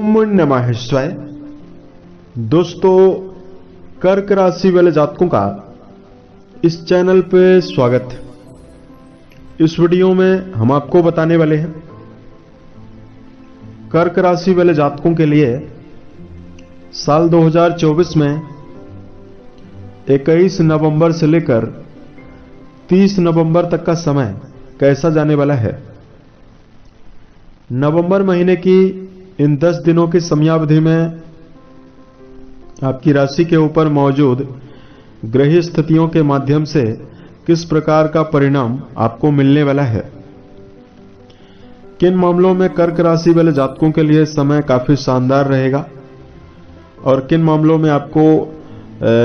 ओम नमः शिवाय। दोस्तों, कर्क राशि वाले जातकों का इस चैनल पे स्वागत है। इस वीडियो में हम आपको बताने वाले हैं कर्क राशि वाले जातकों के लिए साल 2024 में 21 नवंबर से लेकर 30 नवंबर तक का समय कैसा जाने वाला है। नवंबर महीने की इन 10 दिनों की समयावधि में आपकी राशि के ऊपर मौजूद ग्रह स्थितियों के माध्यम से किस प्रकार का परिणाम आपको मिलने वाला है। किन मामलों में कर्क राशि वाले जातकों के लिए समय काफी शानदार रहेगा और किन मामलों में आपको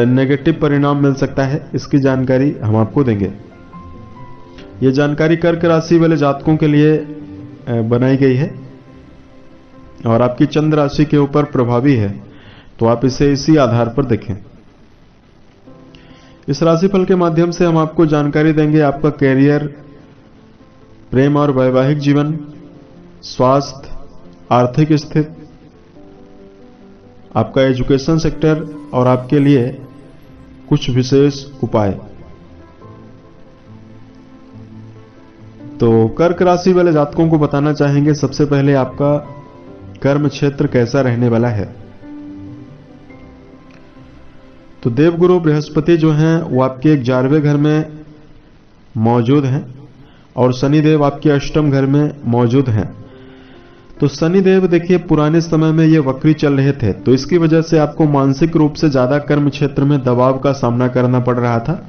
नेगेटिव परिणाम मिल सकता है, इसकी जानकारी हम आपको देंगे। यह जानकारी कर्क राशि वाले जातकों के लिए बनाई गई है और आपकी चंद्र राशि के ऊपर प्रभावी है, तो आप इसे इसी आधार पर देखें। इस राशिफल के माध्यम से हम आपको जानकारी देंगे आपका कैरियर, प्रेम और वैवाहिक जीवन, स्वास्थ्य, आर्थिक स्थिति, आपका एजुकेशन सेक्टर और आपके लिए कुछ विशेष उपाय। तो कर्क राशि वाले जातकों को बताना चाहेंगे सबसे पहले आपका कर्म क्षेत्र कैसा रहने वाला है। तो देवगुरु बृहस्पति जो हैं वो आपके 11वें घर में मौजूद हैं और शनिदेव आपके 8वें घर में मौजूद हैं। तो शनिदेव देखिए पुराने समय में ये वक्री चल रहे थे, तो इसकी वजह से आपको मानसिक रूप से ज्यादा कर्म क्षेत्र में दबाव का सामना करना पड़ रहा था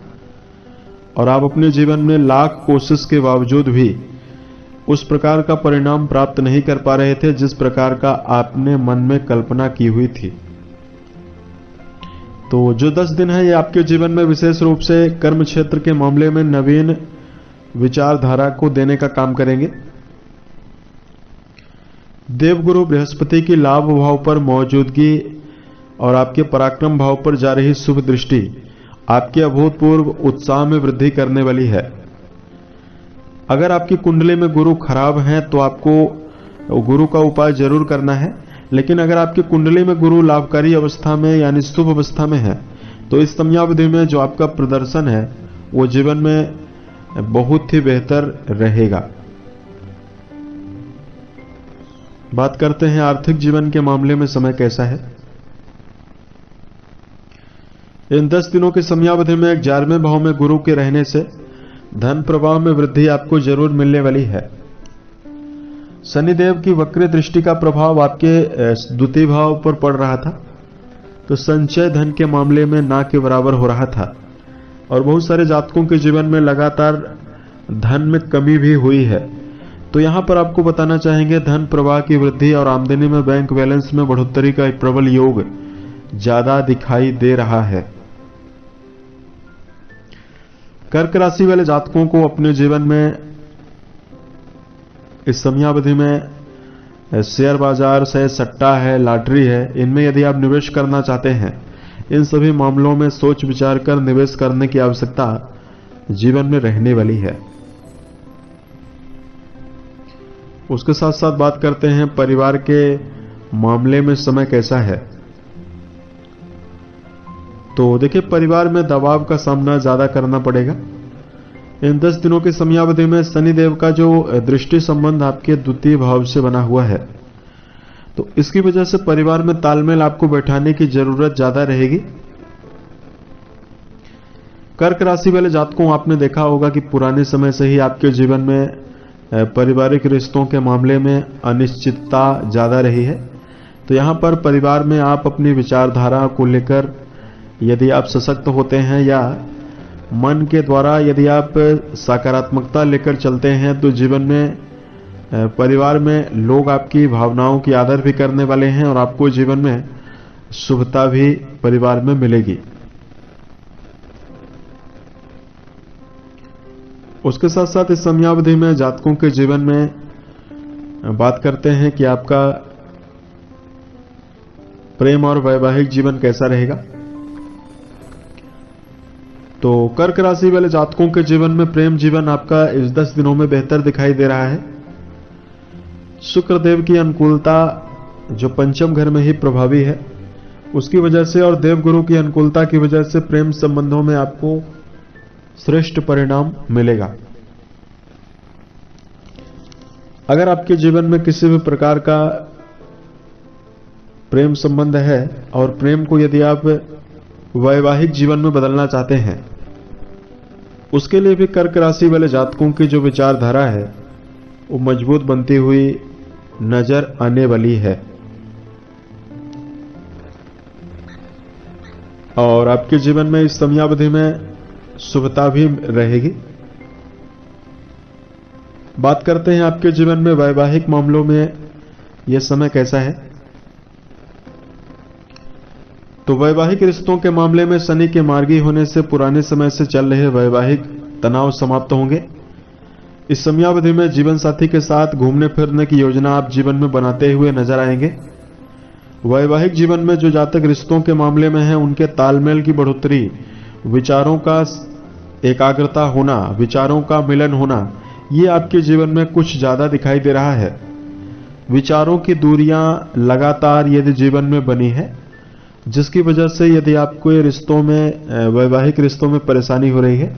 और आप अपने जीवन में लाख कोशिश के बावजूद भी उस प्रकार का परिणाम प्राप्त नहीं कर पा रहे थे जिस प्रकार का आपने मन में कल्पना की हुई थी। तो जो 10 दिन है ये आपके जीवन में विशेष रूप से कर्म क्षेत्र के मामले में नवीन विचारधारा को देने का काम करेंगे। देवगुरु बृहस्पति की लाभ भाव पर मौजूदगी और आपके पराक्रम भाव पर जा रही शुभ दृष्टि आपके अभूतपूर्व उत्साह में वृद्धि करने वाली है। अगर आपकी कुंडली में गुरु खराब हैं तो आपको गुरु का उपाय जरूर करना है, लेकिन अगर आपकी कुंडली में गुरु लाभकारी अवस्था में यानी शुभ अवस्था में है तो इस समयावधि में जो आपका प्रदर्शन है वो जीवन में बहुत ही बेहतर रहेगा। बात करते हैं आर्थिक जीवन के मामले में समय कैसा है। इन 10 दिनों की समयावधि में 11वें भाव में गुरु के रहने से धन प्रवाह में वृद्धि आपको जरूर मिलने वाली है। शनिदेव की वक्र दृष्टि का प्रभाव आपके द्वितीय भाव पर पड़ रहा था, तो संचय धन के मामले में ना के बराबर हो रहा था और बहुत सारे जातकों के जीवन में लगातार धन में कमी भी हुई है। तो यहां पर आपको बताना चाहेंगे धन प्रवाह की वृद्धि और आमदनी में बैंक बैलेंस में बढ़ोतरी का एक प्रबल योग ज्यादा दिखाई दे रहा है। कर्क राशि वाले जातकों को अपने जीवन में इस समयावधि में शेयर बाजार से, सट्टा है, लॉटरी है, इनमें यदि आप निवेश करना चाहते हैं, इन सभी मामलों में सोच विचार कर निवेश करने की आवश्यकता जीवन में रहने वाली है। उसके साथ साथ बात करते हैं परिवार के मामले में समय कैसा है। तो देखिए परिवार में दबाव का सामना ज्यादा करना पड़ेगा। इन 10 दिनों की समयावधि में शनिदेव का जो दृष्टि संबंध आपके द्वितीय भाव से बना हुआ है, तो इसकी वजह से परिवार में तालमेल आपको बैठाने की जरूरत ज्यादा रहेगी। कर्क राशि वाले जातकों आपने देखा होगा कि पुराने समय से ही आपके जीवन में पारिवारिक रिश्तों के मामले में अनिश्चितता ज्यादा रही है। तो यहां पर परिवार में आप अपनी विचारधारा को लेकर यदि आप सशक्त होते हैं या मन के द्वारा यदि आप सकारात्मकता लेकर चलते हैं तो जीवन में परिवार में लोग आपकी भावनाओं की आदर भी करने वाले हैं और आपको जीवन में शुभता भी परिवार में मिलेगी। उसके साथ साथ इस समयावधि में जातकों के जीवन में बात करते हैं कि आपका प्रेम और वैवाहिक जीवन कैसा रहेगा। तो कर्क राशि वाले जातकों के जीवन में प्रेम जीवन आपका इस 10 दिनों में बेहतर दिखाई दे रहा है। शुक्रदेव की अनुकूलता जो पंचम घर में ही प्रभावी है, उसकी वजह से और देवगुरु की अनुकूलता की वजह से प्रेम संबंधों में आपको श्रेष्ठ परिणाम मिलेगा। अगर आपके जीवन में किसी भी प्रकार का प्रेम संबंध है और प्रेम को यदि आप वैवाहिक जीवन में बदलना चाहते हैं, उसके लिए भी कर्क राशि वाले जातकों की जो विचारधारा है वो मजबूत बनती हुई नजर आने वाली है। और आपके जीवन में इस समयावधि में शुभता भी रहेगी। बात करते हैं आपके जीवन में वैवाहिक मामलों में यह समय कैसा है। तो वैवाहिक रिश्तों के मामले में शनि के मार्गी होने से पुराने समय से चल रहे वैवाहिक तनाव समाप्त होंगे। इस समयावधि में जीवन साथी के साथ घूमने फिरने की योजना आप जीवन में बनाते हुए नजर आएंगे। वैवाहिक जीवन में जो जातक रिश्तों के मामले में हैं, उनके तालमेल की बढ़ोतरी, विचारों का एकाग्रता होना, विचारों का मिलन होना, ये आपके जीवन में कुछ ज्यादा दिखाई दे रहा है। विचारों की दूरियां लगातार यदि जीवन में बनी है, जिसकी वजह से यदि आपको ये रिश्तों में, वैवाहिक रिश्तों में परेशानी हो रही है,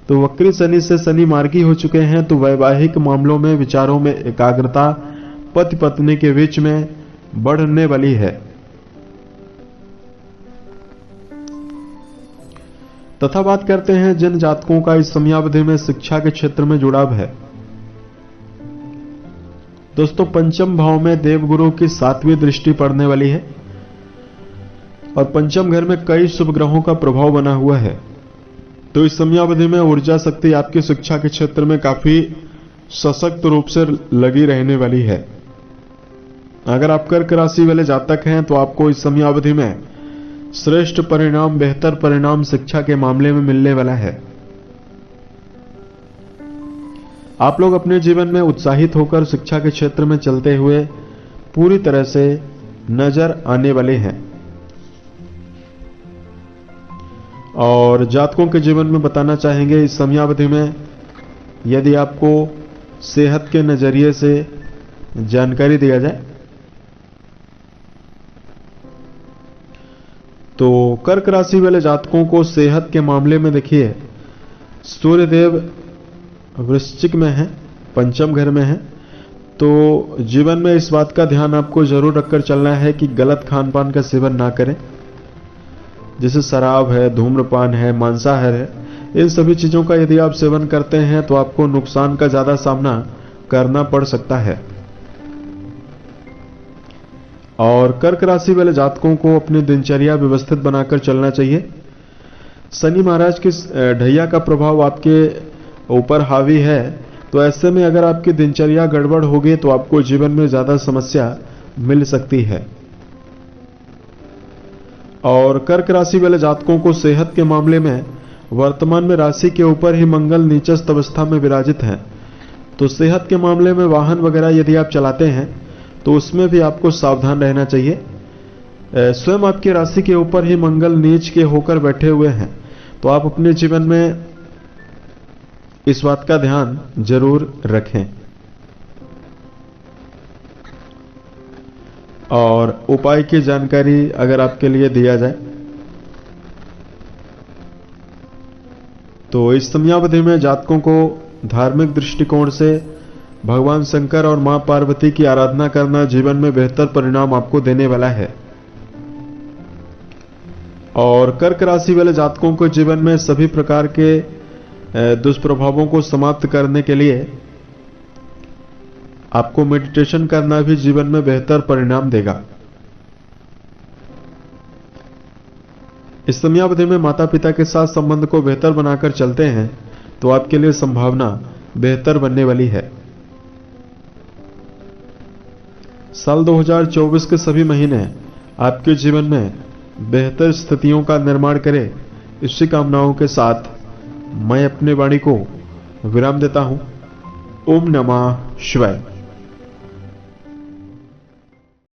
तो वक्री शनि से शनि मार्गी हो चुके हैं, तो वैवाहिक मामलों में विचारों में एकाग्रता पति पत्नी के बीच में बढ़ने वाली है। तथा बात करते हैं जिन जातकों का इस समयावधि में शिक्षा के क्षेत्र में जुड़ाव है। दोस्तों, पंचम भाव में देवगुरु की 7वीं दृष्टि पड़ने वाली है और पंचम घर में कई शुभ ग्रहों का प्रभाव बना हुआ है। तो इस समयावधि में ऊर्जा शक्ति आपकी शिक्षा के क्षेत्र में काफी सशक्त रूप से लगी रहने वाली है। अगर आप कर्क राशि वाले जातक हैं तो आपको इस समयावधि में श्रेष्ठ परिणाम, बेहतर परिणाम शिक्षा के मामले में मिलने वाला है। आप लोग अपने जीवन में उत्साहित होकर शिक्षा के क्षेत्र में चलते हुए पूरी तरह से नजर आने वाले हैं। और जातकों के जीवन में बताना चाहेंगे इस समयावधि में यदि आपको सेहत के नजरिए से जानकारी दिया जाए तो कर्क राशि वाले जातकों को सेहत के मामले में देखिए, सूर्यदेव वृश्चिक में है, पंचम घर में है, तो जीवन में इस बात का ध्यान आपको जरूर रखकर चलना है कि गलत खान पान का सेवन ना करें। जैसे शराब है, धूम्रपान है, मांसाहार है, इन सभी चीजों का यदि आप सेवन करते हैं तो आपको नुकसान का ज्यादा सामना करना पड़ सकता है। और कर्क राशि वाले जातकों को अपनी दिनचर्या व्यवस्थित बनाकर चलना चाहिए। शनि महाराज की ढैया का प्रभाव आपके ऊपर हावी है, तो ऐसे में अगर आपकी दिनचर्या गड़बड़ होगी तो आपको जीवन में ज्यादा समस्या मिल सकती है। और कर्क राशि वाले जातकों को सेहत के मामले में वर्तमान में राशि के ऊपर ही मंगल नीचस्थ अवस्था में विराजित है, तो सेहत के मामले में वाहन वगैरह यदि आप चलाते हैं तो उसमें भी आपको सावधान रहना चाहिए। स्वयं आपकी राशि के ऊपर ही मंगल नीच के होकर बैठे हुए हैं, तो आप अपने जीवन में इस बात का ध्यान जरूर रखें। और उपाय की जानकारी अगर आपके लिए दिया जाए तो इस समयावधि में जातकों को धार्मिक दृष्टिकोण से भगवान शंकर और मां पार्वती की आराधना करना जीवन में बेहतर परिणाम आपको देने वाला है। और कर्क राशि वाले जातकों को जीवन में सभी प्रकार के दुष्प्रभावों को समाप्त करने के लिए आपको मेडिटेशन करना भी जीवन में बेहतर परिणाम देगा। इस समयावधि में माता पिता के साथ संबंध को बेहतर बनाकर चलते हैं तो आपके लिए संभावना बेहतर बनने वाली है। साल 2024 के सभी महीने आपके जीवन में बेहतर स्थितियों का निर्माण करें, इसी कामनाओं के साथ मैं अपनी वाणी को विराम देता हूं। ओम नमः शिवाय।